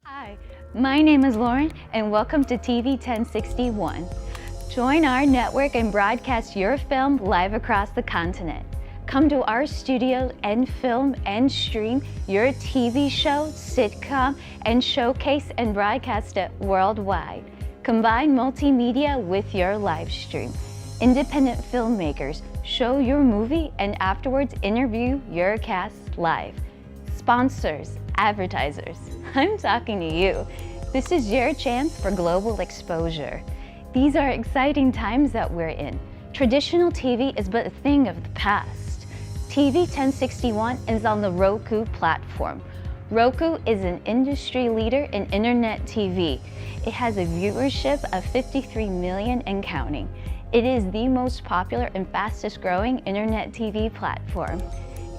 Hi, my name is Lauren and welcome to TV 1061. Join our network and broadcast your film live across the continent. Come to our studio and film and stream your TV show, sitcom, and showcase and broadcast it worldwide. Combine multimedia with your live stream. Independent filmmakers show your movie and afterwards interview your cast live. Sponsors, advertisers, I'm talking to you. This is your chance for global exposure. These are exciting times that we're in. Traditional TV is but a thing of the past. TV 1061 is on the Roku platform. Roku is an industry leader in internet TV. It has a viewership of 53 million and counting. It is the most popular and fastest growing internet TV platform.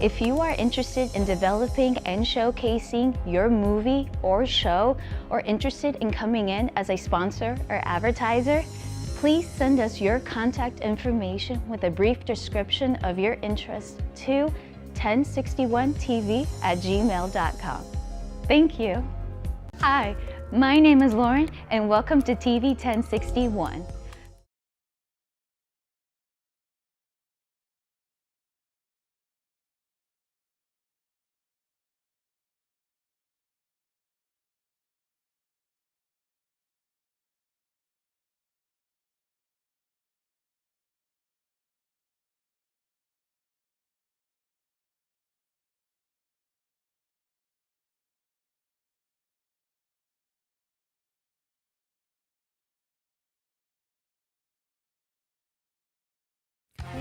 If you are interested in developing and showcasing your movie or show, or interested in coming in as a sponsor or advertiser, please send us your contact information with a brief description of your interest to 1061tv@gmail.com. Thank you. Hi, my name is Lauren and welcome to TV 1061.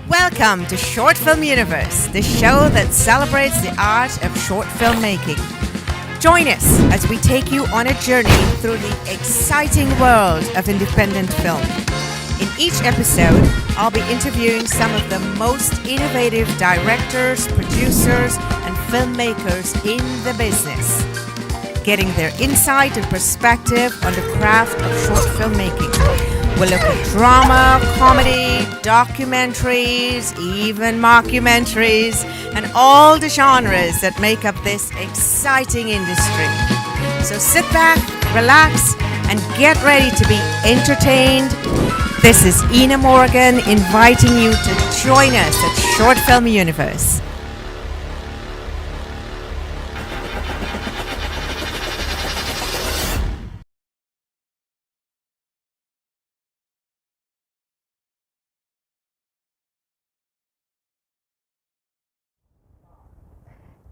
Welcome to Short Film Universe, the show that celebrates the art of short filmmaking. Join us as we take you on a journey through the exciting world of independent film. In each episode, I'll be interviewing some of the most innovative directors, producers, and filmmakers in the business, getting their insight and perspective on the craft of short filmmaking. We'll look at drama, comedy, documentaries, even mockumentaries, and all the genres that make up this exciting industry. So sit back, relax, and get ready to be entertained. This is Ina Morgan inviting you to join us at Short Film Universe.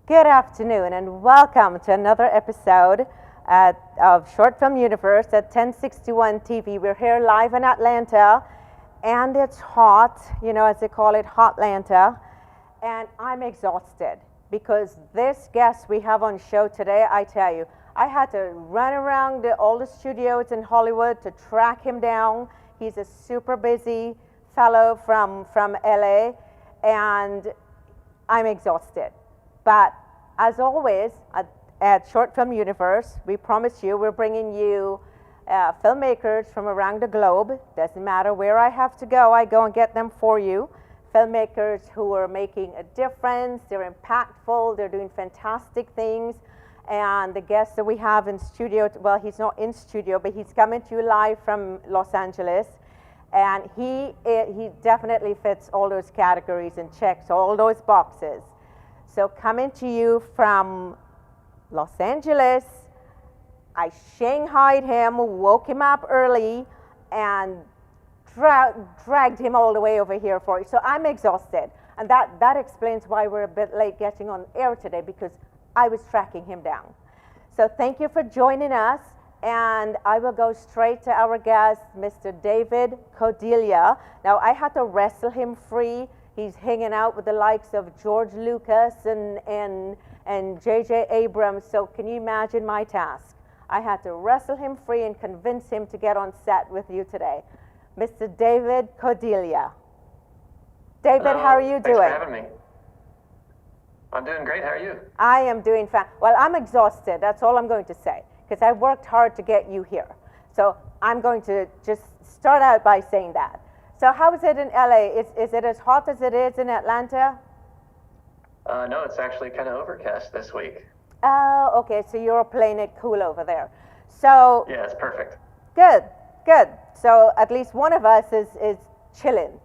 Good afternoon and welcome to another episode of Short Film Universe at 1061 TV. We're here live in Atlanta and it's hot, as they call it, Hotlanta. And I'm exhausted because this guest we have on show today, I tell you, I had to run around all the studios in Hollywood to track him down. He's a super busy fellow from LA and I'm exhausted. But as always, at Short Film Universe, we promise you we're bringing you filmmakers from around the globe. Doesn't matter where I have to go, I go and get them for you. Filmmakers who are making a difference, they're impactful, they're doing fantastic things. And the guest that we have in studio, well, he's not in studio, but he's coming to you live from Los Angeles. And he definitely fits all those categories and checks all those boxes. So coming to you from Los Angeles, I shanghaied him, woke him up early, and dragged him all the way over here for you. So I'm exhausted. And that explains why we're a bit late getting on air today, because I was tracking him down. So thank you for joining us. And I will go straight to our guest, Mr. David Cordelia. Now, I had to wrestle him free. He's hanging out with the likes of George Lucas and J.J. Abrams. So can you imagine my task? I had to wrestle him free and convince him to get on set with you today. Mr. David Cordelia. David, Hello. How are you doing? Thanks for having me. I'm doing great. How are you? I am doing fine. Well, I'm exhausted. That's all I'm going to say, because I worked hard to get you here. So I'm going to just start out by saying that. So how is it in LA? Is it as hot as it is in Atlanta? No, it's actually kind of overcast this week. Oh, okay, so you're playing it cool over there. So, Yeah, it's perfect. good, good. So at least one of us is chilling.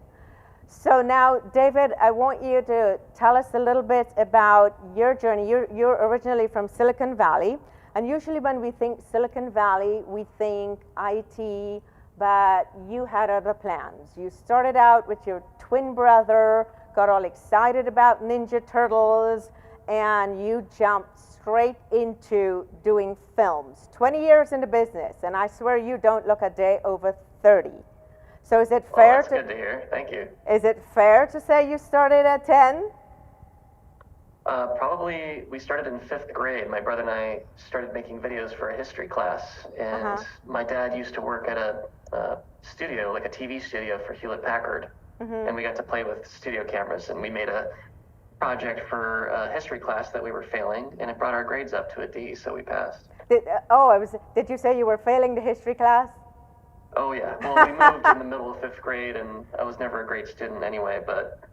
So now, David, I want you to tell us a little bit about your journey. You're originally from Silicon Valley, and usually when we think Silicon Valley, we think IT, but you had other plans. You started out with your twin brother, got all excited about Ninja Turtles, and you jumped straight into doing films. 20 years in the business, and I swear you don't look a day over 30. So is it fair That's good to hear. Thank you. Is it fair to say you started at 10? Probably we started in 5th grade. My brother and I started making videos for a history class, and my dad used to work at a studio, like a TV studio for Hewlett Packard, and we got to play with studio cameras, and we made a project for a history class that we were failing, and it brought our grades up to a D, so we passed. Did you say you were failing the history class? Oh yeah. Well, we moved in the middle of 5th grade, and I was never a great student anyway, but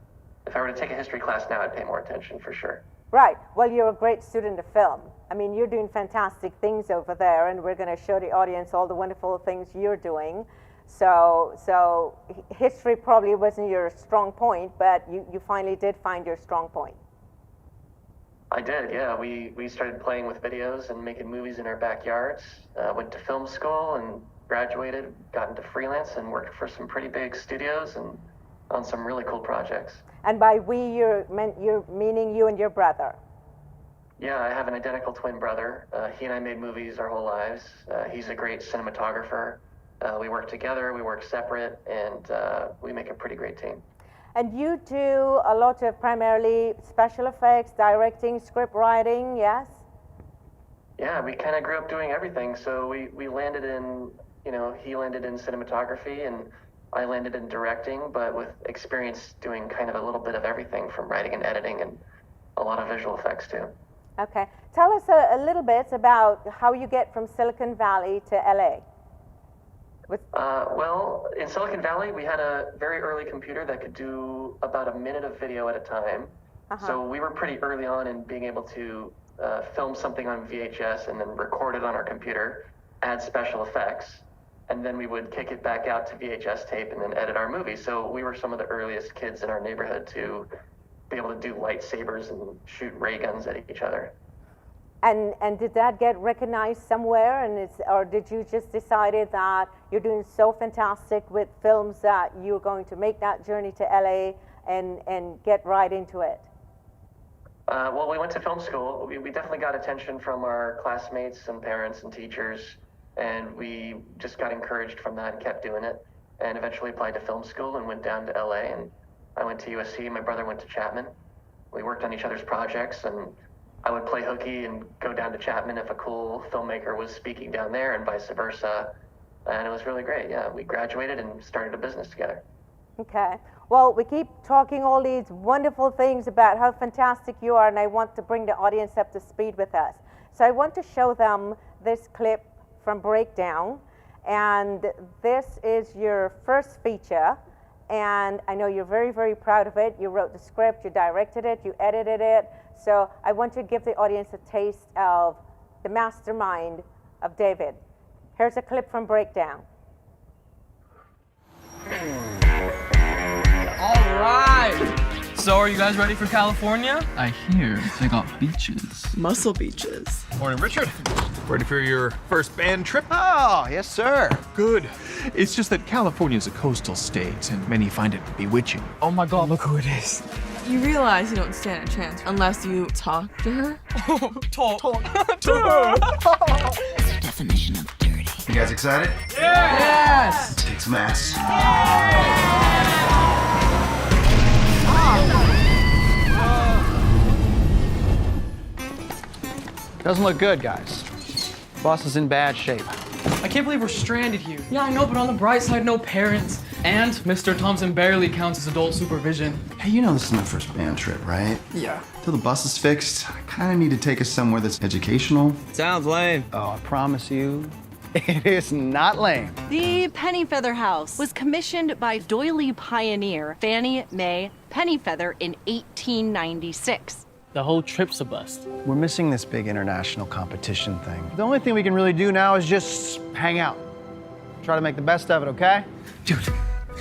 if I were to take a history class now, I'd pay more attention for sure. Right. Well, you're a great student of film. I mean, you're doing fantastic things over there, and we're going to show the audience all the wonderful things you're doing. So history probably wasn't your strong point, but you finally did find your strong point. I did, yeah. We started playing with videos and making movies in our backyards. Went to film school and graduated, got into freelance, and worked for some pretty big studios and on some really cool projects. And by we, you're meaning you and your brother? Yeah, I have an identical twin brother. He and I made movies our whole lives. He's a great cinematographer. We work together, we work separate, and we make a pretty great team. And you do a lot of primarily special effects, directing, script writing, yes? Yeah, we kind of grew up doing everything. So we landed in, he landed in cinematography and I landed in directing, but with experience doing kind of a little bit of everything from writing and editing and a lot of visual effects too. Okay. Tell us a little bit about how you get from Silicon Valley to LA. Well, in Silicon Valley, we had a very early computer that could do about a minute of video at a time. So we were pretty early on in being able to film something on VHS and then record it on our computer, add special effects, and then we would kick it back out to VHS tape and then edit our movie. So we were some of the earliest kids in our neighborhood to be able to do lightsabers and shoot ray guns at each other. And did that get recognized somewhere, or did you just decided that you're doing so fantastic with films that you're going to make that journey to LA and get right into it? Well, we went to film school. We definitely got attention from our classmates and parents and teachers, and we just got encouraged from that and kept doing it, and eventually applied to film school and went down to LA, and I went to USC, my brother went to Chapman. We worked on each other's projects, and I would play hooky and go down to Chapman if a cool filmmaker was speaking down there and vice versa. And it was really great. Yeah, we graduated and started a business together. Okay. Well, we keep talking all these wonderful things about how fantastic you are, and I want to bring the audience up to speed with us. So I want to show them this clip from Breakdown, and this is your first feature, and I know you're very, very proud of it. You wrote the script, you directed it, you edited it. So I want to give the audience a taste of the mastermind of David. Here's a clip from Breakdown. All right. So are you guys ready for California? I hear they got beaches. Muscle beaches. Morning, Richard. Ready for your first band trip? Oh, yes, sir. Good. It's just that California's a coastal state, and many find it bewitching. Oh my God, look who it is. You realize you don't stand a chance unless you talk to her? Talk. Definition of dirty. You guys excited? Yes! Let's kick some ass. Doesn't look good, guys. Boss is in bad shape. I can't believe we're stranded here. Yeah, I know, but on the bright side, no parents. And Mr. Thompson barely counts as adult supervision. Hey, you know this is my first band trip, right? Yeah. Till the bus is fixed, I kind of need to take us somewhere that's educational. Sounds lame. Oh, I promise you, it is not lame. The Pennyfeather House was commissioned by doily pioneer Fannie Mae Pennyfeather in 1896. The whole trip's a bust. We're missing this big international competition thing. The only thing we can really do now is just hang out. Try to make the best of it, okay? Dude,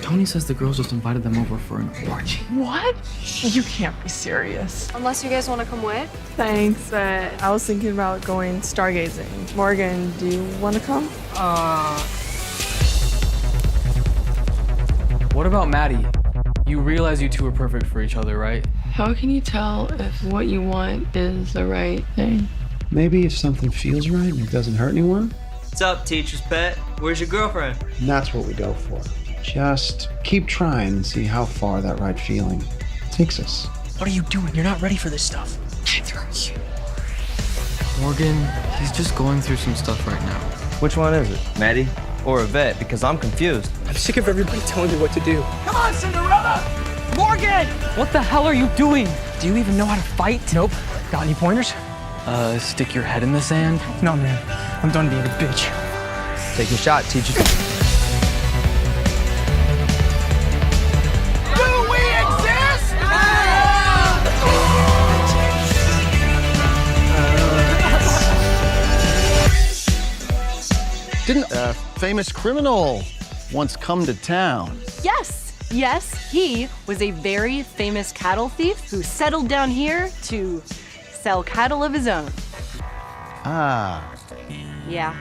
Tony says the girls just invited them over for an orgy. What? You can't be serious. Unless you guys want to come with. Thanks, but I was thinking about going stargazing. Morgan, do you want to come? What about Maddie? You realize you two are perfect for each other, right? How can you tell if what you want is the right thing? Maybe if something feels right and it doesn't hurt anyone, What's up, teacher's pet? Where's your girlfriend? and that's what we go for. Just keep trying and see how far that right feeling takes us. What are you doing? You're not ready for this stuff. Morgan, he's just going through some stuff right now. Which one is it? Maddie or Yvette? Because I'm confused. I'm sick of everybody telling me what to do. Come on, Cinderella! Morgan! What the hell are you doing? Do you even know how to fight? Nope. Got any pointers? Stick your head in the sand? No, man. I'm done being a bitch. Take a shot, teacher. Didn't a famous criminal once come to town? Yes, he was a very famous cattle thief who settled down here to sell cattle of his own. Ah. Yeah.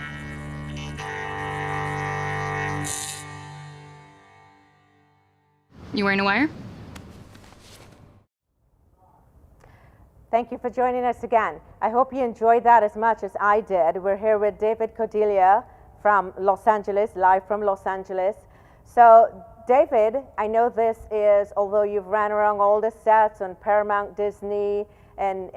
You wearing a wire? Thank you for joining us again. I hope you enjoyed that as much as I did. We're here with David Cordelia from Los Angeles, live from Los Angeles. So, David, I know this is, although you've ran around all the sets on Paramount, Disney, and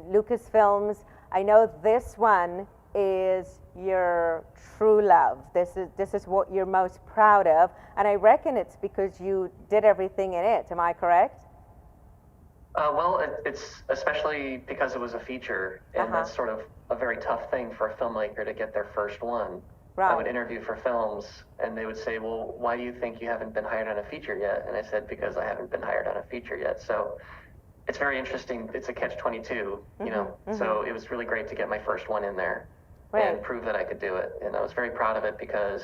Lucasfilms, I know this one is your true love. This is what you're most proud of, and I reckon it's because you did everything in it. Am I correct? Well, it's especially because it was a feature, and that's sort of a very tough thing for a filmmaker to get their first one. Right. I would interview for films, and they would say, well, why do you think you haven't been hired on a feature yet? And I said, because I haven't been hired on a feature yet. So it's very interesting. It's a catch-22, you know? So it was really great to get my first one in there and prove that I could do it. And I was very proud of it because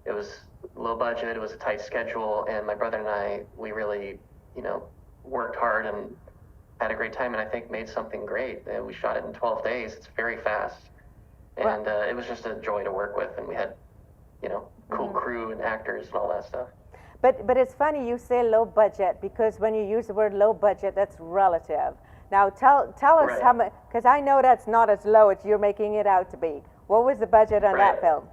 it was low budget, it was a tight schedule, and my brother and I, we really, you know, worked hard and had a great time, and I think made something great. And we shot it in 12 days. It's very fast. And it was just a joy to work with, and we had, you know, cool crew and actors and all that stuff. But it's funny you say low budget, because when you use the word low budget, that's relative. Now tell us how much, because I know that's not as low as you're making it out to be. What was the budget on that film?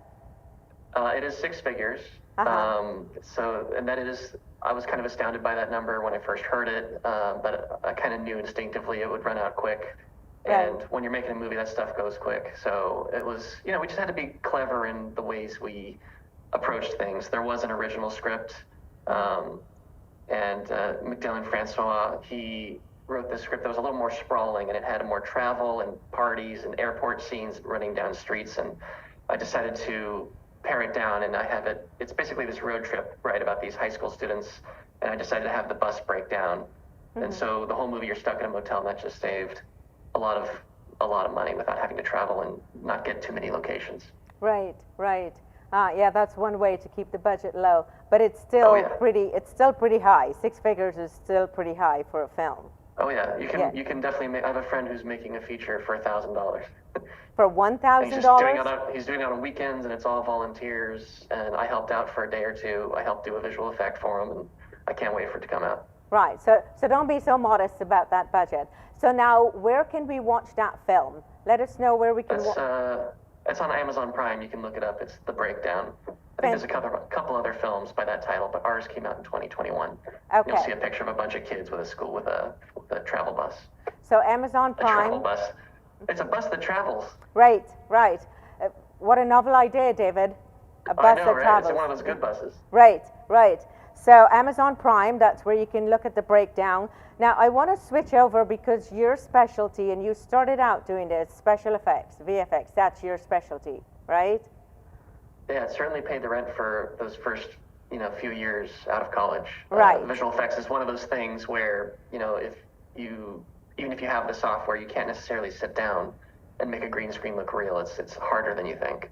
It is six figures. So, and that is, I was kind of astounded by that number when I first heard it, but I kind of knew instinctively it would run out quick. And when you're making a movie, that stuff goes quick. So it was, you know, we just had to be clever in the ways we approached things. There was an original script, and Dylan Francois, he wrote this script that was a little more sprawling, and it had more travel and parties and airport scenes running down streets. And I decided to pare it down, and I have it, it's basically this road trip, right, about these high school students, and I decided to have the bus break down. And so the whole movie, you're stuck in a motel, and that just saved a lot of money without having to travel and not get too many locations. Right. Yeah, that's one way to keep the budget low, but it's still it's still pretty high. Six figures is still pretty high for a film. Oh yeah, you can definitely make. I have a friend who's making a feature for $1,000. For $1,000? He's doing it on weekends, and it's all volunteers. And I helped out for a day or two. I helped do a visual effect for him, and I can't wait for it to come out. Right. So don't be so modest about that budget. So now, where can we watch that film? Let us know where we can watch. It's on Amazon Prime. You can look it up. It's The Breakdown. I think there's a couple other films by that title, but ours came out in 2021. Okay. You'll see a picture of a bunch of kids with a travel bus. So Amazon Prime. A travel bus. It's a bus that travels. Right. What a novel idea, David. A bus I know, that right? travels. It's one of those good buses. Right. So Amazon Prime, that's where you can look at The Breakdown. Now, I want to switch over because your specialty, and you started out doing this, special effects, VFX, that's your specialty, right? Yeah, it certainly paid the rent for those first, few years out of college. Right. Visual effects is one of those things where, if you even if you have the software, you can't necessarily sit down and make a green screen look real. It's harder than you think.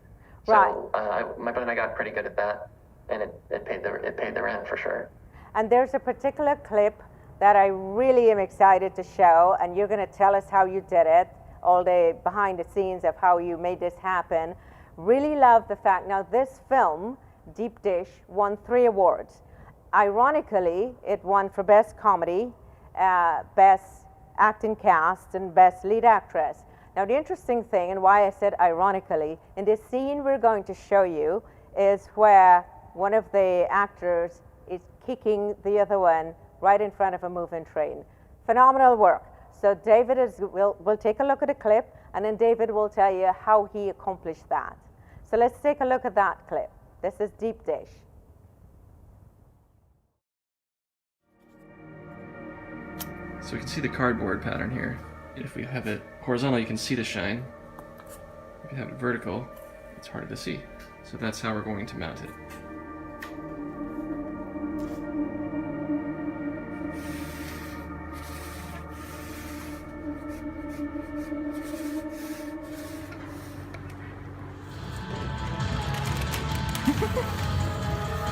Right. So my brother and I got pretty good at that, and it paid the rent for sure. And there's a particular clip that I really am excited to show, and you're going to tell us how you did it, all the behind the scenes of how you made this happen. Really love the fact, now this film, Deep Dish, won 3 awards. Ironically, it won for Best Comedy, Best Acting Cast, and Best Lead Actress. Now the interesting thing, and why I said ironically, in this scene we're going to show you is where one of the actors is kicking the other one right in front of a moving train. Phenomenal work. So David will take a look at a clip, and then David will tell you how he accomplished that. So let's take a look at that clip. This is Deep Dish. So we can see the cardboard pattern here. If we have it horizontal, you can see the shine. If you have it vertical, it's harder to see. So that's how we're going to mount it.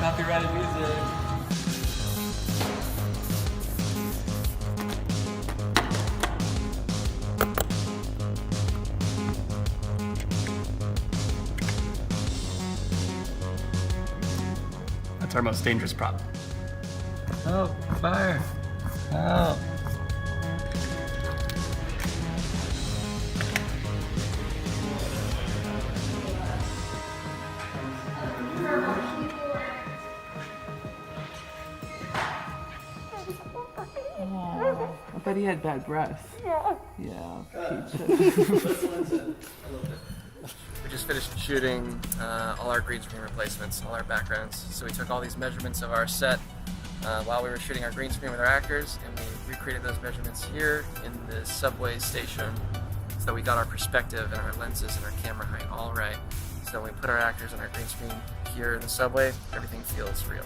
Copyrighted music. That's our most dangerous prop. Oh, fire. Oh. I bet he had bad breath. Yeah. We just finished shooting all our green screen replacements, all our backgrounds. So we took all these measurements of our set while we were shooting our green screen with our actors, and we recreated those measurements here in the subway station so that we got our perspective and our lenses and our camera height all right. So when we put our actors on our green screen here in the subway, everything feels real.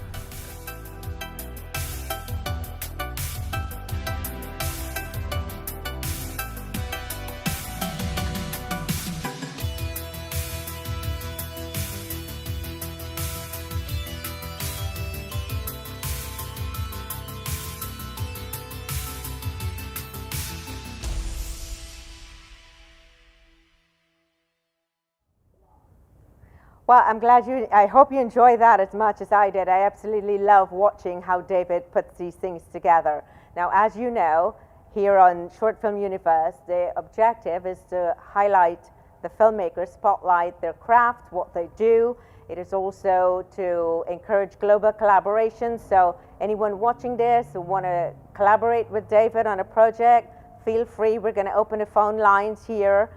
Well, I hope you enjoy that as much as I did. I absolutely love watching how David puts these things together. Now, as you know, here on Short Film Universe, the objective is to highlight the filmmakers, spotlight their craft, what they do. It is also to encourage global collaboration. So anyone watching this who want to collaborate with David on a project, feel free. We're going to open the phone lines here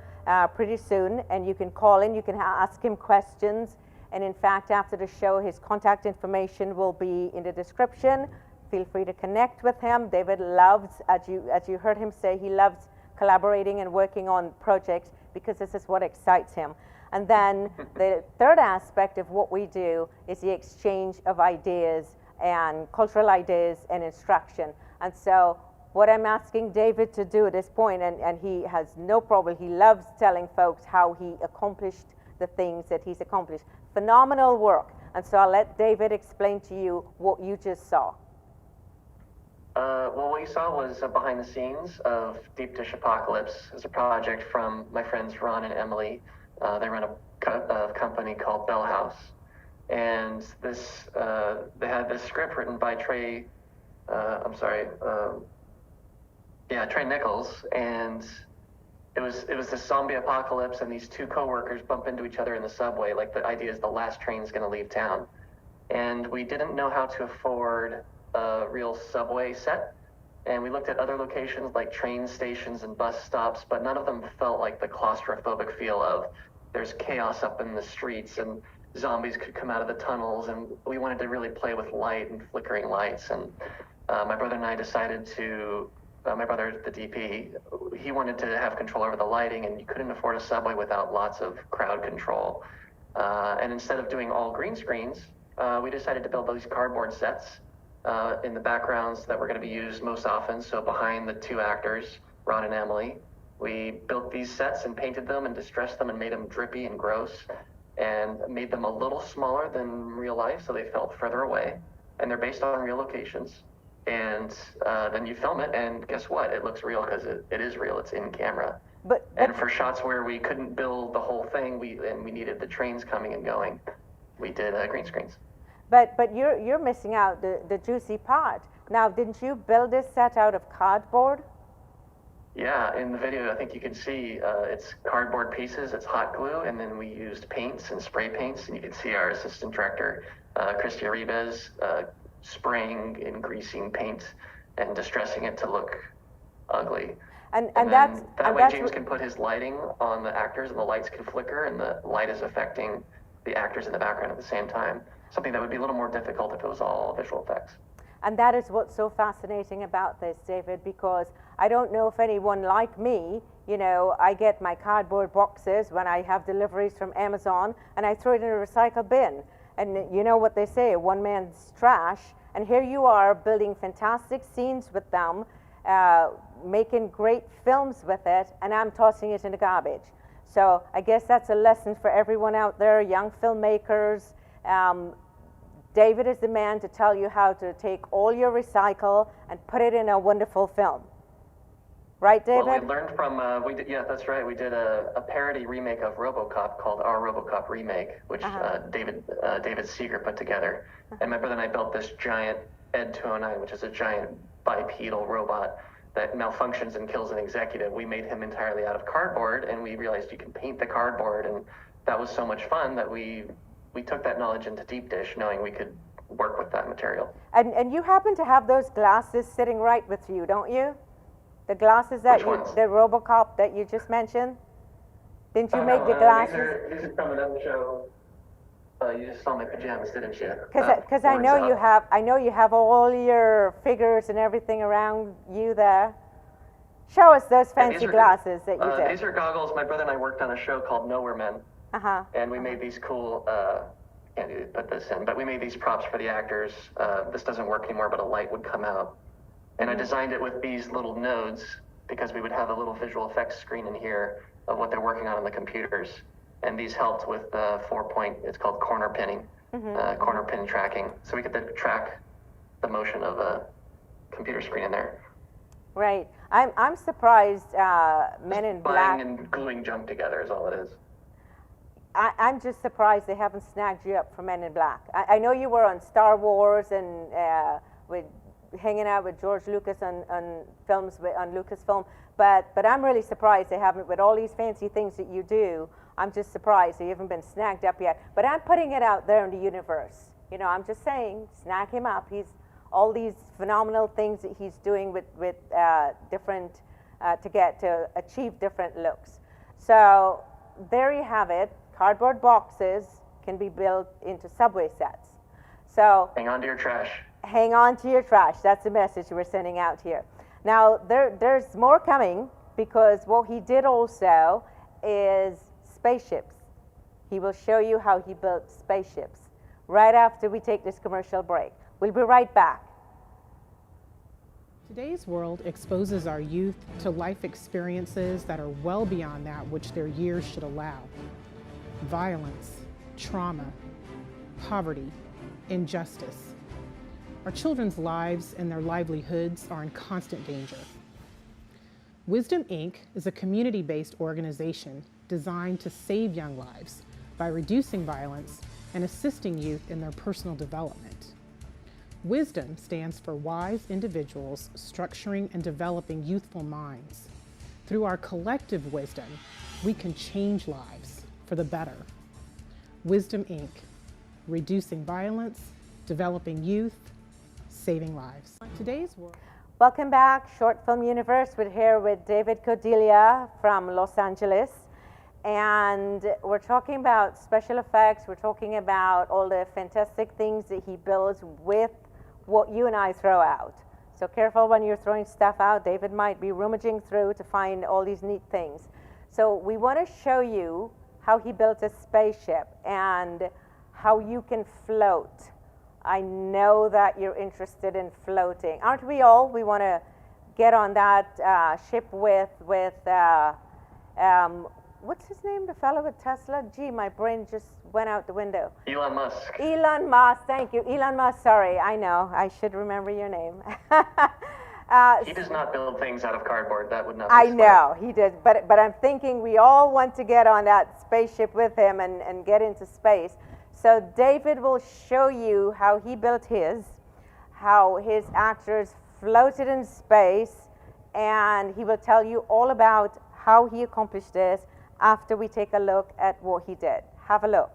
pretty soon, and you can call in, you can ask him questions, and in fact after the show his contact information will be in the description. Feel free to connect with him. David loves, as you heard him say, he loves collaborating and working on projects because this is what excites him. And then the third aspect of what we do is the exchange of ideas and cultural ideas and instruction. And so what I'm asking David to do at this point, and he has no problem, he loves telling folks how he accomplished the things that he's accomplished. Phenomenal work. And so I'll let David explain to you what you just saw. Well, what you saw was behind the scenes of Deep Dish Apocalypse. It's a project from my friends Ron and Emily. They run a company called Bell House. And this, they had this script written by Trey Nichols, and it was this zombie apocalypse, and these two coworkers bump into each other in the subway. Like, the idea is the last train's going to leave town, and we didn't know how to afford a real subway set, and we looked at other locations like train stations and bus stops, but none of them felt like the claustrophobic feel of there's chaos up in the streets and zombies could come out of the tunnels, and we wanted to really play with light and flickering lights. And my brother and I decided to my brother, the DP, he wanted to have control over the lighting, and you couldn't afford a subway without lots of crowd control. And instead of doing all green screens, we decided to build these cardboard sets in the backgrounds that were going to be used most often. So behind the two actors, Ron and Emily. We built these sets and painted them and distressed them and made them drippy and gross and made them a little smaller than real life so they felt further away. And they're based on real locations. And then you film it, and guess what? It looks real because it is real. It's in camera. And for shots where we couldn't build the whole thing, we needed the trains coming and going, we did green screens. But you're missing out the juicy part. Now, didn't you build this set out of cardboard? Yeah, in the video, I think you can see it's cardboard pieces, it's hot glue, and then we used paints and spray paints, and you can see our assistant director, Christy Arribez, spraying and greasing paint and distressing it to look ugly. And that way James can put his lighting on the actors, and the lights can flicker, and the light is affecting the actors in the background at the same time. Something that would be a little more difficult if it was all visual effects. And that is what's so fascinating about this, David, because I don't know if anyone like me, you know, I get my cardboard boxes when I have deliveries from Amazon, and I throw it in a recycle bin. And you know what they say, one man's trash. And here you are building fantastic scenes with them, making great films with it, and I'm tossing it in the garbage. So I guess that's a lesson for everyone out there, young filmmakers. David is the man to tell you how to take all your recycle and put it in a wonderful film. Right, David? Well, we learned from, yeah, that's right. We did a parody remake of RoboCop called Our RoboCop Remake, which David Seeger put together. And my brother and I built this giant Ed 209, which is a giant bipedal robot that malfunctions and kills an executive. We made him entirely out of cardboard, and we realized you can paint the cardboard, and that was so much fun that we took that knowledge into Deep Dish, knowing we could work with that material. And you happen to have those glasses sitting right with you, don't you? The glasses that the RoboCop that you just mentioned? Didn't you make the glasses? These are coming up the show. You just saw my pajamas, didn't you? Because I know you have. I know you have all your figures and everything around you there. Show us those fancy glasses that you did. These are goggles. My brother and I worked on a show called Nowhere Men. And we made these cool. Can't put this in, but we made these props for the actors. This doesn't work anymore, but a light would come out. And I designed it with these little nodes because we would have a little visual effects screen in here of what they're working on the computers. And these helped with 4-point, it's called corner pinning, corner pin tracking. So we could then track the motion of a computer screen in there. Right. I'm surprised Men in Black. Buying and gluing junk together is all it is. I'm just surprised they haven't snagged you up for Men in Black. I know you were on Star Wars and with hanging out with George Lucas on films on Lucasfilm, but I'm really surprised they haven't, with all these fancy things that you do. I'm just surprised they haven't been snagged up yet. But I'm putting it out there in the universe. You know, I'm just saying, snag him up. He's all these phenomenal things that he's doing with different to achieve different looks. So there you have it. Cardboard boxes can be built into subway sets. So hang on to your trash. Hang on to your trash. That's the message we're sending out here. Now there's more coming, because what he did also is spaceships. He will show you how he built spaceships right after we take this commercial break. We'll be right back. Today's world exposes our youth to life experiences that are well beyond that which their years should allow. Violence, trauma, poverty, injustice. Our children's lives and their livelihoods are in constant danger. Wisdom Inc. is a community-based organization designed to save young lives by reducing violence and assisting youth in their personal development. Wisdom stands for wise individuals structuring and developing youthful minds. Through our collective wisdom, we can change lives for the better. Wisdom Inc. Reducing violence, developing youth, saving lives. Today's world. Welcome back, Short Film Universe. We're here with David Cordelia from Los Angeles. And we're talking about special effects. We're talking about all the fantastic things that he builds with what you and I throw out. So careful when you're throwing stuff out. David might be rummaging through to find all these neat things. So we want to show you how he built a spaceship and how you can float. I know that you're interested in floating. Aren't we all? We want to get on that ship with what's his name, the fellow with Tesla? Gee, my brain just went out the window. Elon Musk. Elon Musk, thank you. Elon Musk, sorry, I know, I should remember your name. He does not build things out of cardboard. That would not be I smart. know, he did, but I'm thinking we all want to get on that spaceship with him and get into space. So David will show you how he built his, how his actors floated in space, and he will tell you all about how he accomplished this after we take a look at what he did. Have a look.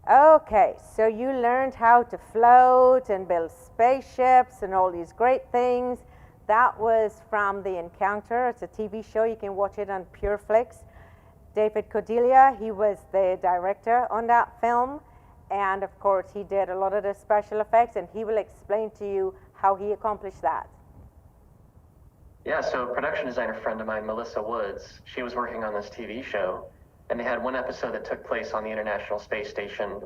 Okay, so you learned how to float and build spaceships and all these great things. That was from The Encounter. It's a TV show. You can watch it on PureFlix. David Cordelia, he was the director on that film. And of course, he did a lot of the special effects, and he will explain to you how he accomplished that. Yeah, so a production designer friend of mine, Melissa Woods, she was working on this TV show, and they had one episode that took place on the International Space Station,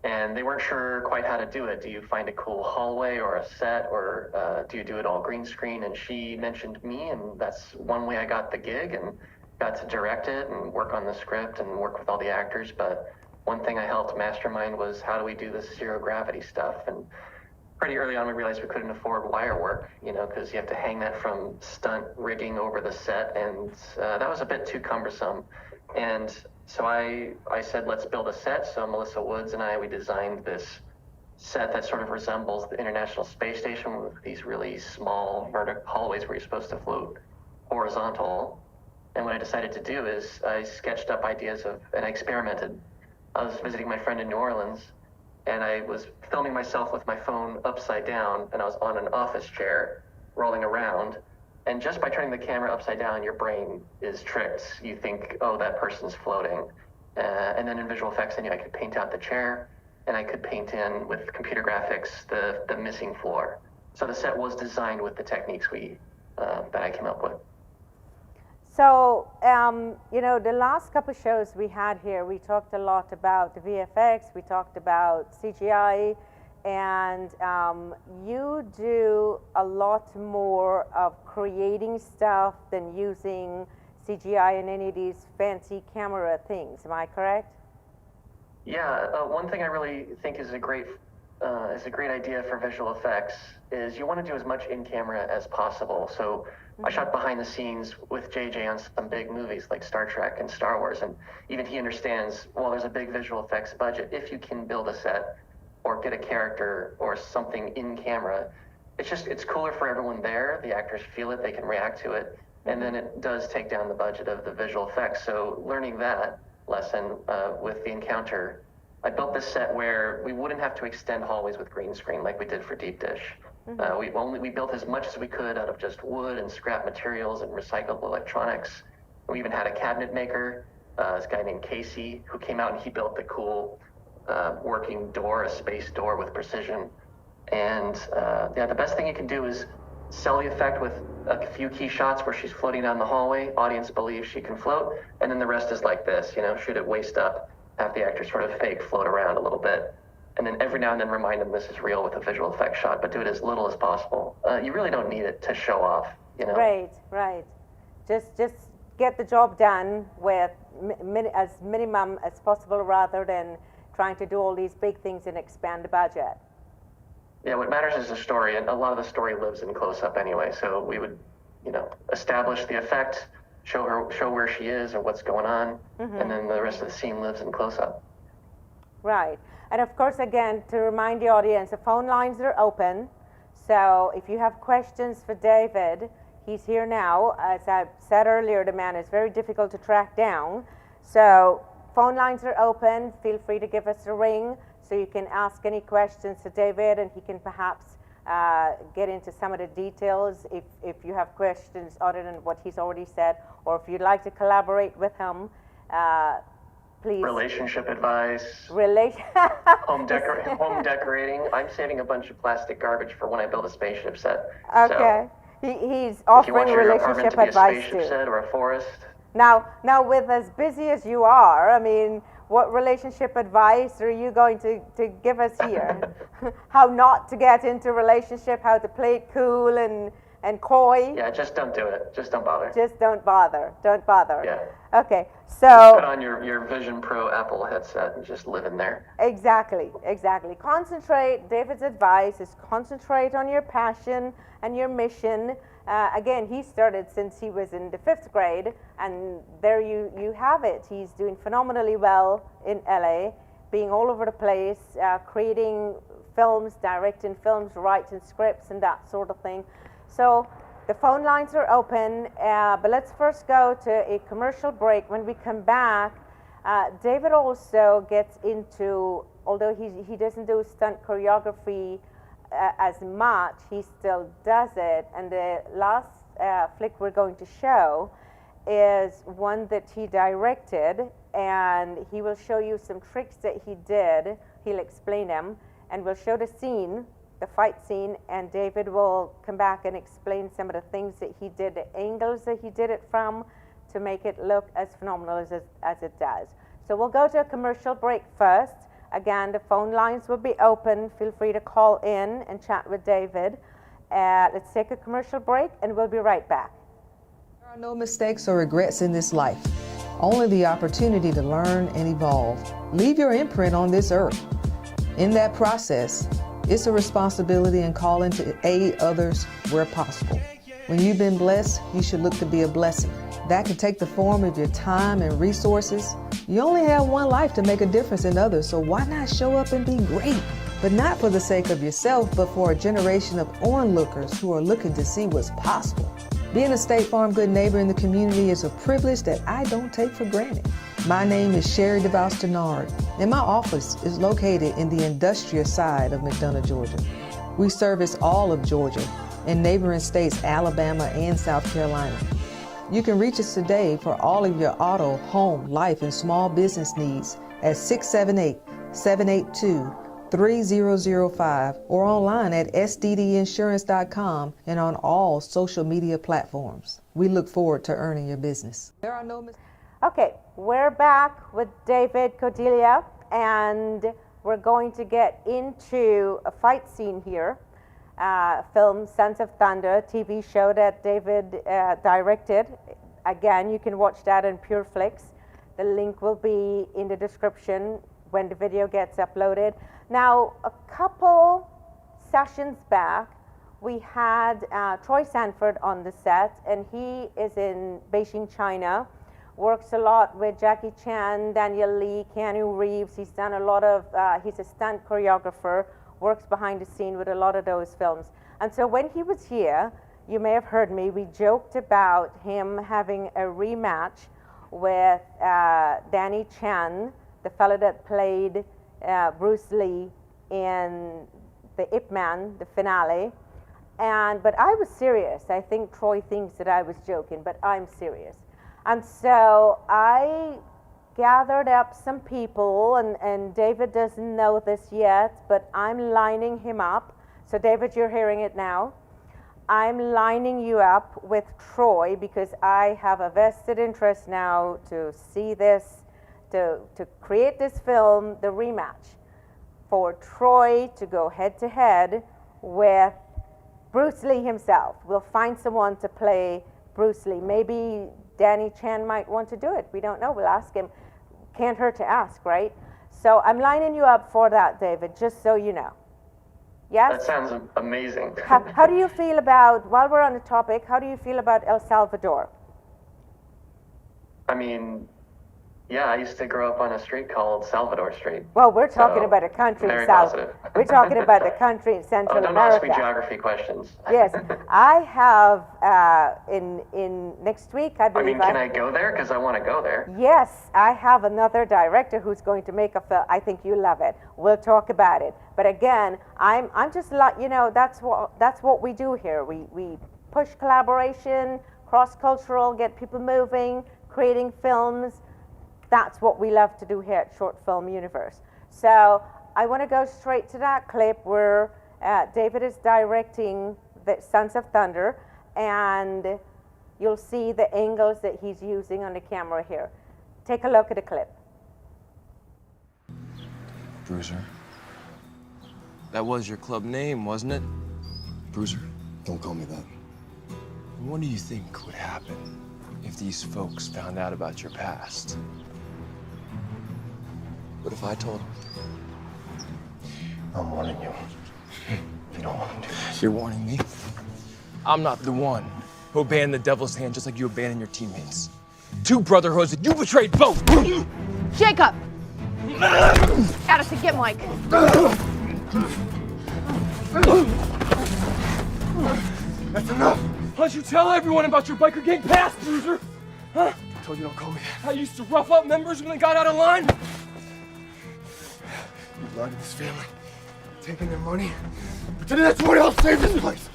and they weren't sure quite how to do it. Do you find a cool hallway or a set, or do you do it all green screen? And she mentioned me, and that's one way I got the gig and got to direct it and work on the script and work with all the actors. But one thing I helped mastermind was how do we do this zero gravity stuff? And pretty early on, we realized we couldn't afford wire work, you know, because you have to hang that from stunt rigging over the set, and that was a bit too cumbersome. And so I said, let's build a set. So Melissa Woods and we designed this set that sort of resembles the International Space Station with these really small vertical hallways where you're supposed to float horizontal. And what I decided to do is I sketched up ideas of, and I experimented. I was visiting my friend in New Orleans, and I was filming myself with my phone upside down, and I was on an office chair rolling around. And just by turning the camera upside down, your brain is tricked. You think, oh, that person's floating. And then in visual effects, I knew I could paint out the chair, and I could paint in with computer graphics the missing floor. So the set was designed with the techniques that I came up with. So, you know, the last couple shows we had here, we talked a lot about the VFX, we talked about CGI, and you do a lot more of creating stuff than using CGI and any of these fancy camera things. Am I correct? Yeah, one thing I really think is a great idea for visual effects is you want to do as much in camera as possible. So I shot behind the scenes with JJ on some big movies like Star Trek and Star Wars, and even he understands, well, there's a big visual effects budget. If you can build a set or get a character or something in camera, it's cooler for everyone there. The actors feel it, they can react to it, and then it does take down the budget of the visual effects. So learning that lesson with The Encounter, I built this set where we wouldn't have to extend hallways with green screen like we did for Deep Dish. We built as much as we could out of just wood and scrap materials and recyclable electronics. We even had a cabinet maker, this guy named Casey, who came out and he built the cool working door, a space door with precision. And yeah, the best thing you can do is sell the effect with a few key shots where she's floating down the hallway, audience believes she can float, and then the rest is like this, you know, shoot it waist up, have the actor sort of fake float around a little bit, and then every now and then remind them this is real with a visual effects shot, but do it as little as possible. You really don't need it to show off, you know? Right. Just get the job done with as minimum as possible rather than trying to do all these big things and expand the budget. Yeah, what matters is the story, and a lot of the story lives in close-up anyway, so we would, you know, establish the effect, show where she is or what's going on, and then the rest of the scene lives in close-up. Right. And of course, again, to remind the audience, the phone lines are open. So if you have questions for David, he's here now. As I said earlier, the man is very difficult to track down. So phone lines are open. Feel free to give us a ring so you can ask any questions to David, and he can perhaps get into some of the details if you have questions other than what he's already said, or if you'd like to collaborate with him. Please. Relationship advice. Home decorating. I'm saving a bunch of plastic garbage for when I build a spaceship set. Okay. So, he's offering If relationship you want your apartment to be a advice spaceship too. set or a forest. Now, with as busy as you are, I mean, what relationship advice are you going to give us here? How not to get into a relationship, how to play it cool and coy? Yeah, just don't do it. Just don't bother. Just don't bother. Don't bother. Yeah. Okay, Just so... put on your Vision Pro Apple headset and just live in there. Exactly. Concentrate. David's advice is concentrate on your passion and your mission. Again, he started since he was in the 5th grade, and there you have it. He's doing phenomenally well in LA, being all over the place, creating films, directing films, writing scripts, and that sort of thing. So the phone lines are open, but let's first go to a commercial break. When we come back, David also gets into, although he doesn't do stunt choreography as much, he still does it. And the last flick we're going to show is one that he directed, and he will show you some tricks that he did. He'll explain them, and we'll show the scene, the fight scene, and David will come back and explain some of the things that he did, the angles that he did it from, to make it look as phenomenal as it does. So we'll go to a commercial break first. Again, the phone lines will be open. Feel free to call in and chat with David. Let's take a commercial break, and we'll be right back. There are no mistakes or regrets in this life, only the opportunity to learn and evolve. Leave your imprint on this earth. In that process, it's a responsibility and calling to aid others where possible. When you've been blessed, you should look to be a blessing. That can take the form of your time and resources. You only have one life to make a difference in others, so why not show up and be great? But not for the sake of yourself, but for a generation of onlookers who are looking to see what's possible. Being a State Farm good neighbor in the community is a privilege that I don't take for granted. My name is Sherry DeVos Denard, and my office is located in the industrial side of McDonough, Georgia. We service all of Georgia and neighboring states Alabama and South Carolina. You can reach us today for all of your auto, home, life, and small business needs at 678-782-3600. 3005 or online at sddinsurance.com and on all social media platforms. We look forward to earning your business. There are no Okay, we're back with David Cordelia, and we're going to get into a fight scene here. Film Sons of Thunder, TV show that David directed. Again, you can watch that on PureFlix. The link will be in the description when the video gets uploaded. Now, a couple sessions back, we had Troy Sanford on the set, and he is in Beijing, China. Works a lot with Jackie Chan, Daniel Lee, Keanu Reeves. He's done a lot of, he's a stunt choreographer, works behind the scene with a lot of those films. And so when he was here, you may have heard me, we joked about him having a rematch with Danny Chan, the fellow that played Bruce Lee in the Ip Man, the finale. But I was serious. I think Troy thinks that I was joking, but I'm serious. And so I gathered up some people, and David doesn't know this yet, but I'm lining him up. So David, you're hearing it now. I'm lining you up with Troy because I have a vested interest now to see this, to create this film, the rematch, for Troy to go head to head with Bruce Lee himself. We'll find someone to play Bruce Lee. Maybe Danny Chan might want to do it. We don't know. We'll ask him. Can't hurt to ask, right? So I'm lining you up for that, David, just so you know. Yes? That sounds amazing. How do you feel about, while we're on the topic, how do you feel about El Salvador? I mean, yeah, I used to grow up on a street called Salvador Street. Well, we're talking about a country in South. We're talking about the country in Central don't America. ask me geography questions. Yes, I have in next week, I I believe. mean, can I go there? Because I want to go there. Yes, I have another director who's going to make a film. I think you love it. We'll talk about it. But again, I'm just like, you know, that's what we do here. We push collaboration, cross-cultural, get people moving, creating films. That's what we love to do here at Short Film Universe. So I want to go straight to that clip where David is directing the Sons of Thunder, and you'll see the angles that he's using on the camera here. Take a look at the clip. Bruiser. That was your club name, wasn't it? Bruiser, don't call me that. What do you think would happen if these folks found out about your past? What if I told them? I'm warning you. You don't want to do this. You're warning me? I'm not the one who abandoned the devil's hand just like you abandoned your teammates. Two brotherhoods and you betrayed both! Jacob! Addison, get Mike. That's enough! Why don't you tell everyone about your biker gang past, Bruiser? Huh? I told you don't call me that. I used to rough up members when they got out of line. You lied to this family, taking their money, pretending that someone else saved this place.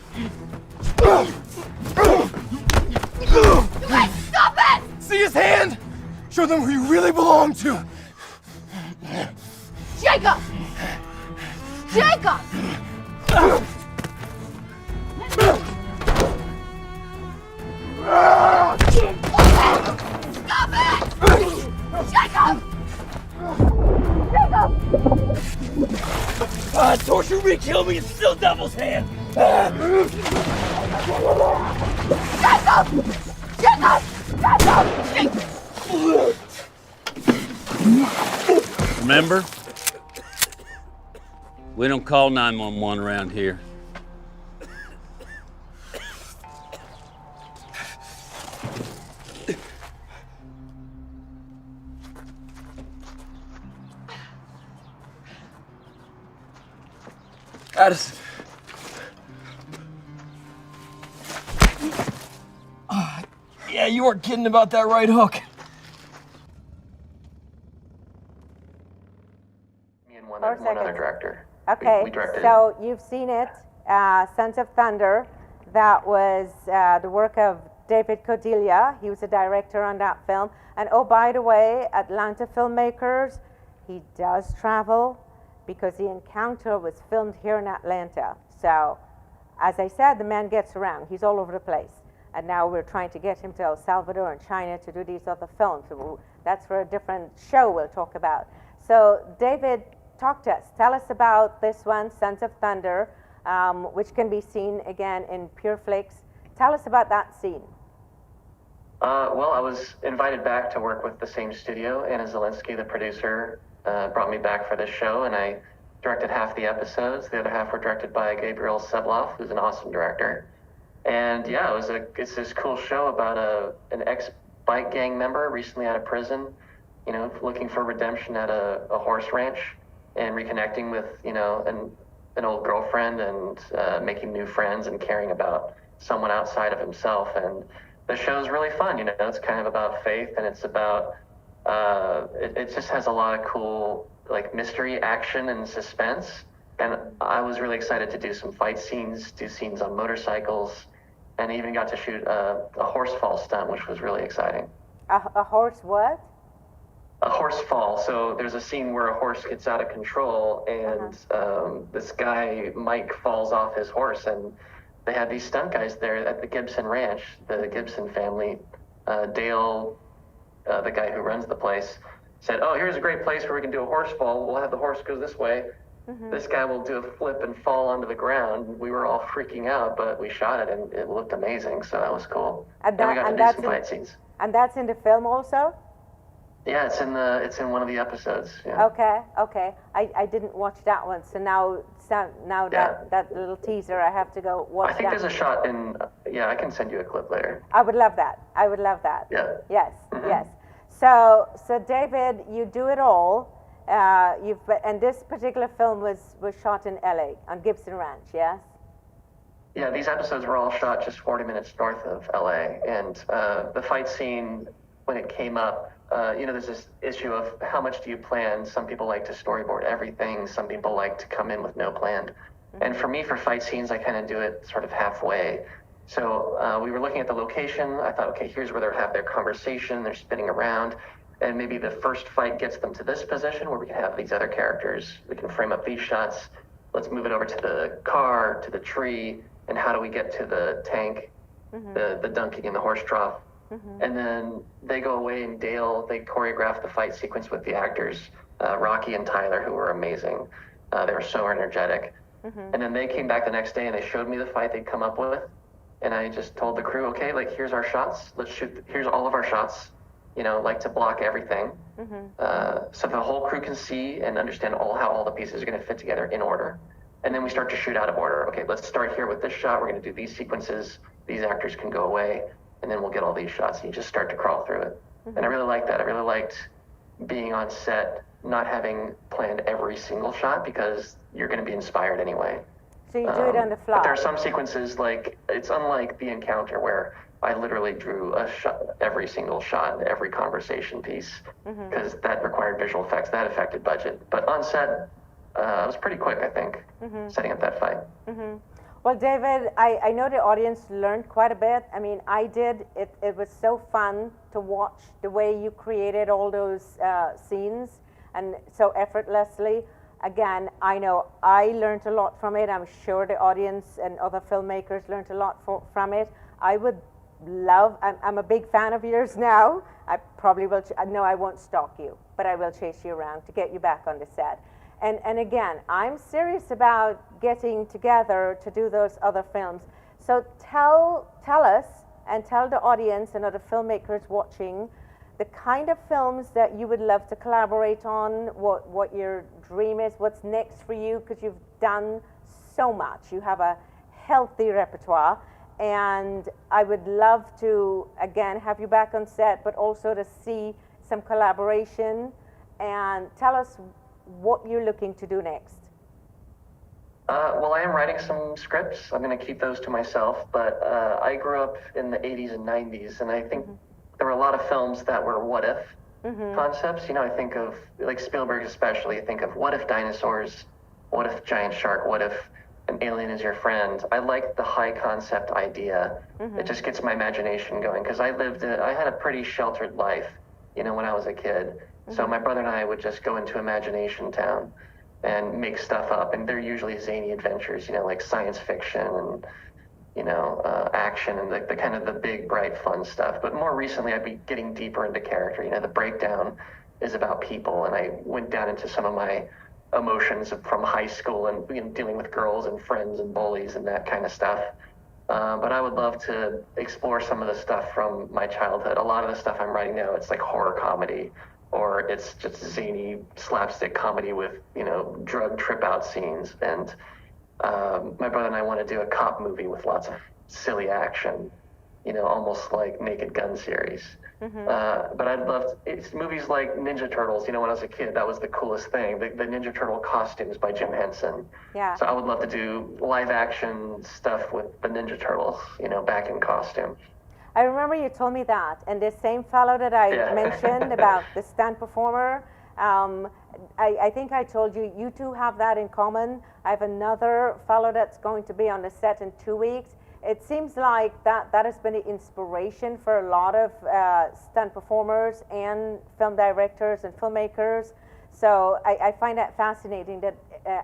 You guys, stop it! See his hand? Show them who you really belong to. Jacob! Jacob! Stop it! Jacob! Jacob! Torture me, kill me, it's still devil's hand. Jacob! Jacob! Jacob! Remember? We don't call 911 around here. Addison. Yeah, you weren't kidding about that right hook. Me and one other director. Okay, we directed so you've seen it, Sons of Thunder. That was the work of David Cordelia. He was a director on that film. And oh, by the way, Atlanta filmmakers, he does travel because The Encounter was filmed here in Atlanta. So, as I said, the man gets around. He's all over the place. And now we're trying to get him to El Salvador and China to do these other films. So that's for a different show we'll talk about. So, David, talk to us. Tell us about this one, Sons of Thunder, which can be seen again in PureFlix. Tell us about that scene. Well, I was invited back to work with the same studio. Anna Zelinsky, the producer, brought me back for this show, and I directed half the episodes. The other half were directed by Gabriel Sebloff, who's an awesome director. And yeah, it's this cool show about an ex-bike gang member recently out of prison, you know, looking for redemption at a horse ranch and reconnecting with, you know, an old girlfriend and making new friends and caring about someone outside of himself. And the show's really fun, you know. It's kind of about faith, and it's about it just has a lot of cool like mystery, action, and suspense. And I was really excited to do some fight scenes, do scenes on motorcycles, and even got to shoot a horse fall stunt, which was really exciting. A horse what? A horse fall. So there's a scene where a horse gets out of control, and this guy Mike falls off his horse, and they had these stunt guys there at the Gibson Ranch, the Gibson family. Dale, the guy who runs the place, said, "Oh, here's a great place where we can do a horse fall. We'll have the horse go this way. This guy will do a flip and fall onto the ground." We were all freaking out, but we shot it, and it looked amazing, so that was cool. And we got to do some fight scenes. And that's in the film also? Yeah, it's in one of the episodes. Yeah. Okay. I didn't watch that one, so now that little teaser, I have to go watch that. I think there's a shot in. Yeah, I can send you a clip later. I would love that. Yeah. Yes. Yes. So David, you do it all. And this particular film was shot in LA on Gibson Ranch, yes? Yeah, these episodes were all shot just 40 minutes north of LA, and the fight scene, when it came up, you know, there's this issue of how much do you plan? Some people like to storyboard everything. Some people like to come in with no plan. And for me, for fight scenes, I kind of do it sort of halfway. So we were looking at the location. I thought, okay, here's where they'll have their conversation. They're spinning around. And maybe the first fight gets them to this position where we can have these other characters. We can frame up these shots. Let's move it over to the car, to the tree, and how do we get to the tank, the dunking in the horse trough. And then they go away, and Dale, they choreograph the fight sequence with the actors, Rocky and Tyler, who were amazing. They were so energetic. And then they came back the next day, and they showed me the fight they'd come up with. And I just told the crew, okay, like, here's our shots. Let's shoot, here's all of our shots. You know, like to block everything, so the whole crew can see and understand how all the pieces are going to fit together in order. And then we start to shoot out of order. Okay, let's start here with this shot. We're going to do these sequences. These actors can go away, and then we'll get all these shots. And you just start to crawl through it. And I really liked that. I really liked being on set, not having planned every single shot, because you're going to be inspired anyway. So you do it on the fly. But there are some sequences, like, it's unlike The Encounter, where I literally drew a shot, every single shot, every conversation piece, because that required visual effects. That affected budget. But on set, it was pretty quick, I think, setting up that fight. Well, David, I know the audience learned quite a bit. I mean, I did. It was so fun to watch the way you created all those scenes, and so effortlessly. Again, I know I learned a lot from it. I'm sure the audience and other filmmakers learned a lot from it. I would love, I'm a big fan of yours now. I probably will, no, I won't stalk you, but I will chase you around to get you back on the set. And again, I'm serious about getting together to do those other films. So tell us and tell the audience and other filmmakers watching the kind of films that you would love to collaborate on, what your dream is, what's next for you, because you've done so much. You have a healthy repertoire. And I would love to, again, have you back on set, but also to see some collaboration. And tell us what you're looking to do next. Well, I am writing some scripts. I'm going to keep those to myself. But I grew up in the 80s and 90s, and I think there were a lot of films that were what-if concepts. You know, I think of, like Spielberg especially, I think of what if dinosaurs, what if giant shark, what if an alien is your friend. I like the high concept idea. It just gets my imagination going, because I had a pretty sheltered life, you know, when I was a kid. So my brother and I would just go into Imagination Town and make stuff up. And they're usually zany adventures, like science fiction and, action and the kind of the big, bright, fun stuff. But more recently, I'd be getting deeper into character. The breakdown is about people, and I went down into some of my emotions from high school and dealing with girls and friends and bullies and that kind of stuff. But I would love to explore some of the stuff from my childhood. A lot of the stuff I'm writing now, it's like horror comedy, or it's just zany slapstick comedy with, drug trip out scenes. And my brother and I want to do a cop movie with lots of silly action, almost like Naked Gun series. But I'd love it's movies like Ninja Turtles. When I was a kid, that was the coolest thing. The Ninja Turtle costumes by Jim Henson. Yeah. So I would love to do live action stuff with the Ninja Turtles, back in costume. I remember you told me that, and the same fellow that I mentioned about the stunt performer, I think I told you, you two have that in common. I have another fellow that's going to be on the set in 2 weeks. It seems like that has been the inspiration for a lot of stunt performers and film directors and filmmakers. So I find that fascinating that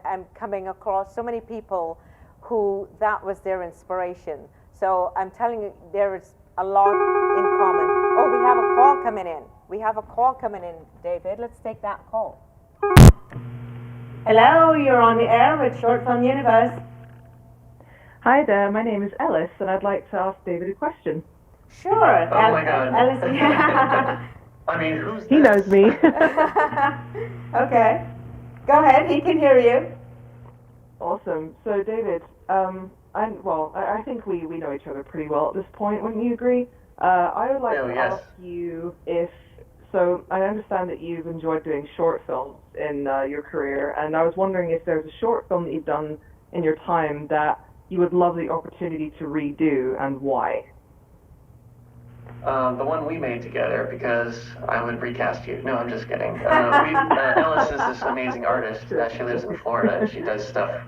I'm coming across so many people who that was their inspiration. So I'm telling you, there is a lot in common. Oh, we have a call coming in. We have a call coming in, David. Let's take that call. Hello, you're on the air with Short Film Universe. Hi there, my name is Ellis, and I'd like to ask David a question. Sure. Oh my God. Ellis. I mean, who's He knows me. Okay. Go ahead, he can hear you. Awesome. So, David, I think we know each other pretty well at this point, wouldn't you agree? I would like to ask you so I understand that you've enjoyed doing short films in your career, and I was wondering if there's a short film that you've done in your time that you would love the opportunity to redo, and why? The one we made together, because I would recast you. No, I'm just kidding. Ellis is this amazing artist. She lives in Florida, and she does stuff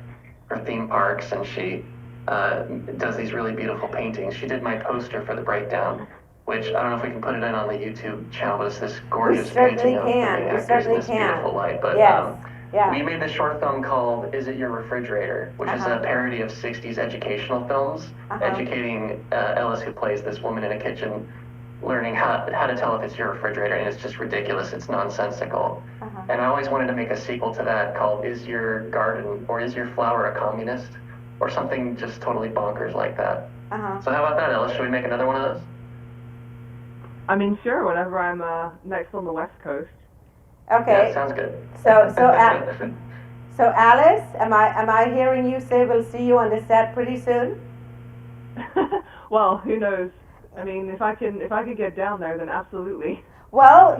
for theme parks, and she does these really beautiful paintings. She did my poster for The Breakdown, which I don't know if we can put it in on the YouTube channel, but it's this gorgeous painting of the main actors in this beautiful light. But we made this short film called Is It Your Refrigerator, which is a parody of 60s educational films, educating Ellis, who plays this woman in a kitchen, learning how to tell if it's your refrigerator, and it's just ridiculous, it's nonsensical. And I always wanted to make a sequel to that called Is Your Garden, or Is Your Flower a Communist, or something just totally bonkers like that. So how about that, Ellis? Should we make another one of those? I mean, sure, whenever I'm next on the West Coast. Okay. Yeah, sounds good. So Alice, am I hearing you say we'll see you on the set pretty soon? Well, who knows? I mean, if I could get down there, then absolutely. Well,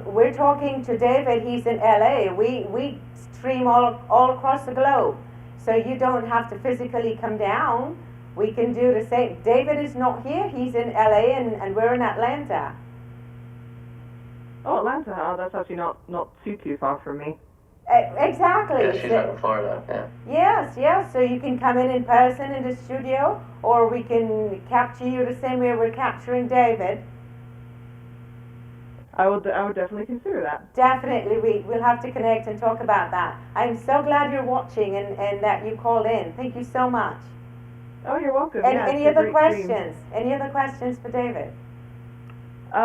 we're talking to David. He's in LA. We stream all across the globe, so you don't have to physically come down. We can do the same. David is not here. He's in LA, and we're in Atlanta. Oh, Atlanta, huh? That's actually not too far from me. Exactly. Yeah, she's out in Florida, Yes. So you can come in person in the studio, or we can capture you the same way we're capturing David. I would definitely consider that. Definitely. We'll have to connect and talk about that. I'm so glad you're watching and that you called in. Thank you so much. Oh, you're welcome. Any other questions? Any other questions for David? When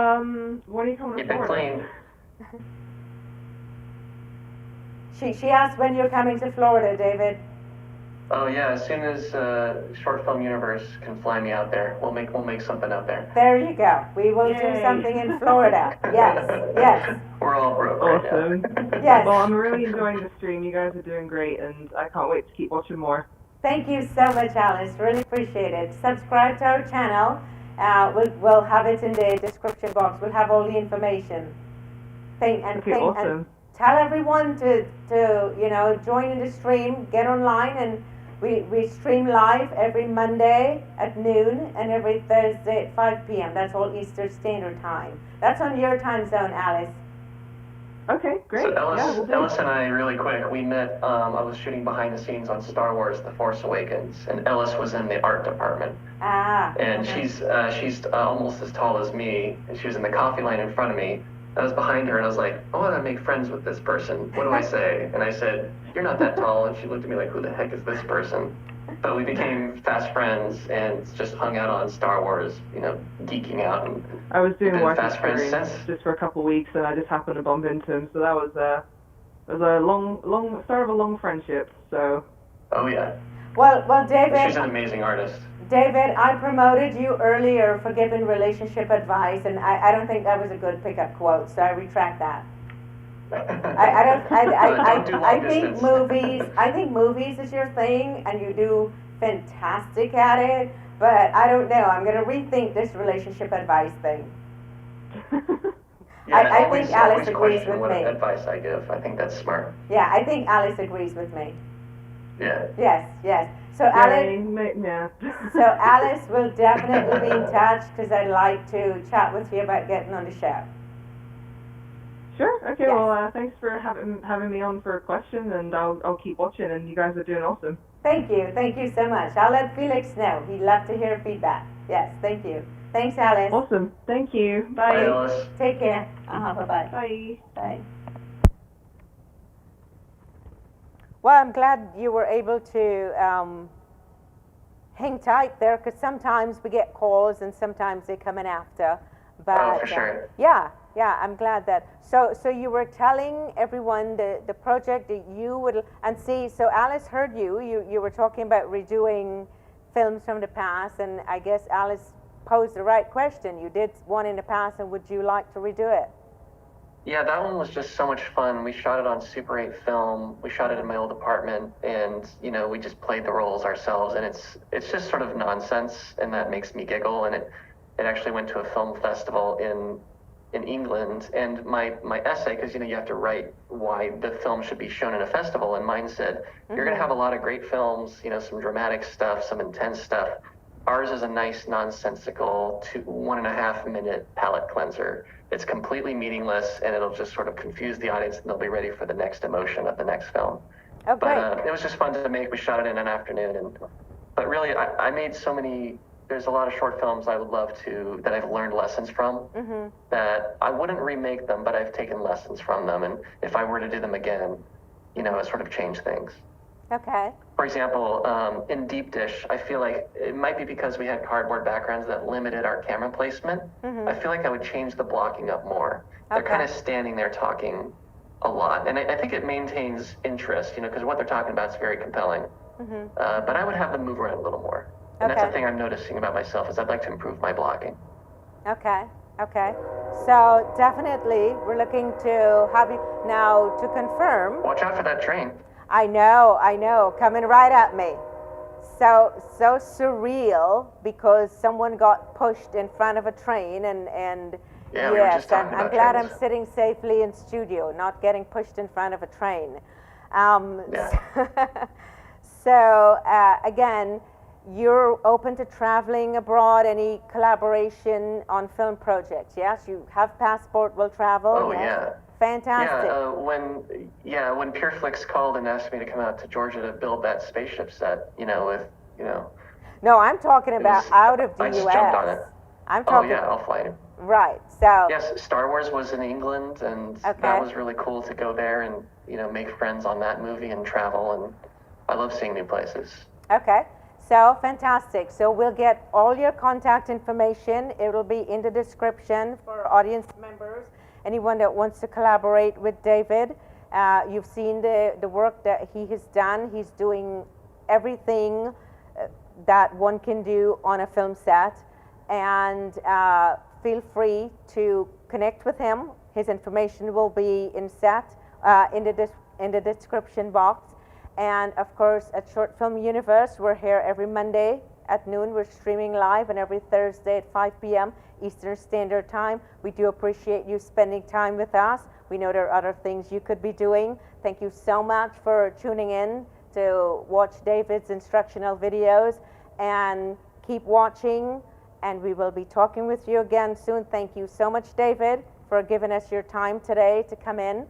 are you coming to Florida? She asked when you're coming to Florida, David. Oh yeah, as soon as Short Film Universe can fly me out there, we'll make something out there. There you go. We will do something in Florida. Yes. We're all broke right now. Yes. Well, I'm really enjoying the stream. You guys are doing great, and I can't wait to keep watching more. Thank you so much, Alice. Really appreciate it. Subscribe to our channel. We'll have it in the description box. We'll have all the information. Awesome. And tell everyone to join in the stream. Get online, and we stream live every Monday at noon and every Thursday at 5 p.m. That's all Eastern Standard Time. That's on your time zone, Alice. Okay, great. So Ellis and I, really quick, we met, I was shooting behind the scenes on Star Wars The Force Awakens, and Ellis was in the art department. And she's almost as tall as me, and she was in the coffee line in front of me, I was behind her and I was like, I want to make friends with this person. What do I say? And I said, you're not that tall. And she looked at me like, who the heck is this person? But we became fast friends and just hung out on Star Wars, you know, geeking out. And I was doing been work fast friends experience since. just for a couple of weeks, and I just happened to bump into him. So that was a long start of a long friendship. So. Oh yeah. Well, David. She's an amazing artist. David, I promoted you earlier for giving relationship advice, and I don't think that was a good pickup quote, so I retract that. I think movies is your thing, and you do fantastic at it, but I don't know, I'm going to rethink this relationship advice thing. Yeah, I think Alice agrees question with what me. advice I give. I think that's smart. Yeah, I think Alice agrees with me. Yeah. Yes. So Alice will definitely be in touch because I'd like to chat with you about getting on the show. Sure. Okay. Yes. Well, thanks for having me on for a question, and I'll keep watching. And you guys are doing awesome. Thank you so much. I'll let Felix know. He'd love to hear feedback. Yes. Thank you. Thanks, Alice. Awesome. Thank you. Bye, Alice. Take care. Bye-bye. Bye. Bye. Well, I'm glad you were able to hang tight there, because sometimes we get calls and sometimes they come in after. But, for sure. Yeah, I'm glad that. So you were telling everyone the project that you would, and see, so Alice heard you were talking about redoing films from the past, and I guess Alice posed the right question. You did one in the past, and would you like to redo it? Yeah, that one was just so much fun. We shot it on Super 8 film. We shot it in my old apartment, and you know, we just played the roles ourselves, and it's just sort of nonsense, and that makes me giggle. And it actually went to a film festival in England, and my essay, because you know you have to write why the film should be shown in a festival, and mine said, you're going to have a lot of great films, you know, some dramatic stuff, some intense stuff. Ours is a nice, nonsensical 1.5 minute palate cleanser. It's completely meaningless, and it'll just sort of confuse the audience, and they'll be ready for the next emotion of the next film. Okay. But it was just fun to make. We shot it in an afternoon, but really, I made so many. There's a lot of short films I would love to, that I've learned lessons from, that I wouldn't remake them, but I've taken lessons from them, and if I were to do them again, you know, it sort of changed things. Okay. For example, in Deep Dish, I feel like it might be because we had cardboard backgrounds that limited our camera placement. I feel like I would change the blocking up more. They're kind of standing there talking a lot, and I think it maintains interest, you know, because what they're talking about is very compelling. But I would have them move around a little more. And that's the thing I'm noticing about myself, is I'd like to improve my blocking. Okay. So definitely, we're looking to have you now to confirm. Watch out for that train. I know, coming right at me. So surreal, because someone got pushed in front of a train, and yeah, we were just talking about I'm glad trains. I'm sitting safely in studio, not getting pushed in front of a train. So again, you're open to traveling abroad, any collaboration on film projects, yes? You have passport, will travel? Oh, yes? yeah. Fantastic. When PureFlix called and asked me to come out to Georgia to build that spaceship set, you know, with, you know. No, I'm talking about out of the I U.S. just jumped on it. I'm talking. Oh, yeah, I'll fly you. Right, so. Yes, Star Wars was in England, and that was really cool to go there and, you know, make friends on that movie and travel, and I love seeing new places. Okay, so fantastic. So we'll get all your contact information. It'll be in the description for audience members, anyone that wants to collaborate with David. You've seen the work that he has done. He's doing everything that one can do on a film set, and feel free to connect with him. His information will be in the description box. And of course, at Short Film Universe, we're here every Monday at noon. We're streaming live, and every Thursday at 5 p.m. Eastern Standard Time. We do appreciate you spending time with us. We know there are other things you could be doing. Thank you so much for tuning in to watch David's instructional videos, and keep watching, and we will be talking with you again soon. Thank you so much, David, for giving us your time today to come in.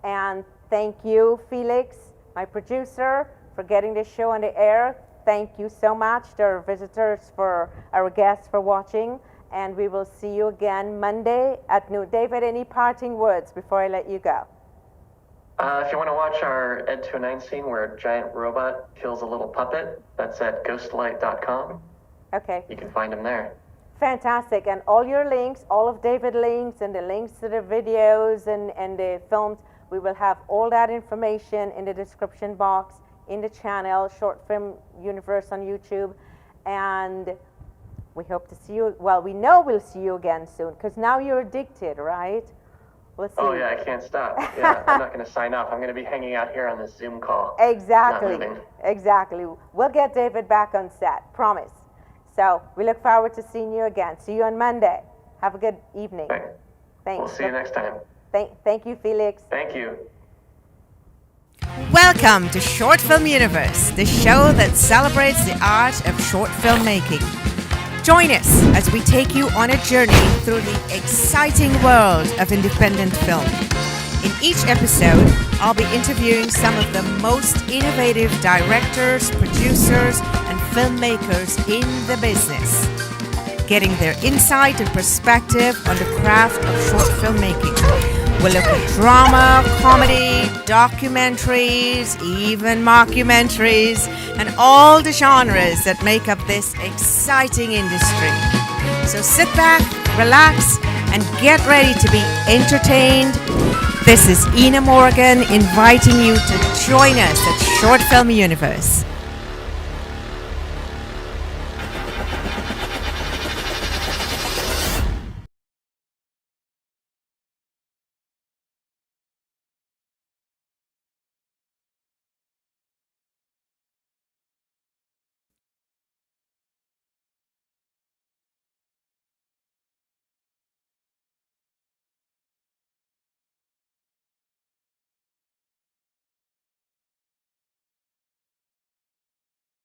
And thank you, Felix, my producer, for getting this show on the air. Thank you so much to our visitors, for our guests, for watching. and we will see you again Monday at noon. David, any parting words before I let you go? If you want to watch our Ed 209 scene where a giant robot kills a little puppet, that's at ghostlight.com. Okay. You can find him there. Fantastic. And all your links, all of David's links and the links to the videos and the films, we will have all that information in the description box, in the channel, Short Film Universe on YouTube. And we hope to see you, well, we know we'll see you again soon, because now you're addicted, right? We'll see. Oh, yeah, I can't stop. Yeah, I'm not going to sign off. I'm going to be hanging out here on this Zoom call. Exactly. Not moving. Exactly. We'll get David back on set, promise. So we look forward to seeing you again. See you on Monday. Have a good evening. Thanks. We'll see you next time. Thank you, Felix. Thank you. Welcome to Short Film Universe, the show that celebrates the art of short filmmaking. Join us as we take you on a journey through the exciting world of independent film. In each episode, I'll be interviewing some of the most innovative directors, producers, and filmmakers in the business, getting their insight and perspective on the craft of short filmmaking. We'll look at drama, comedy, documentaries, even mockumentaries, and all the genres that make up this exciting industry. So sit back, relax, and get ready to be entertained. This is Ina Morgan inviting you to join us at Short Film Universe.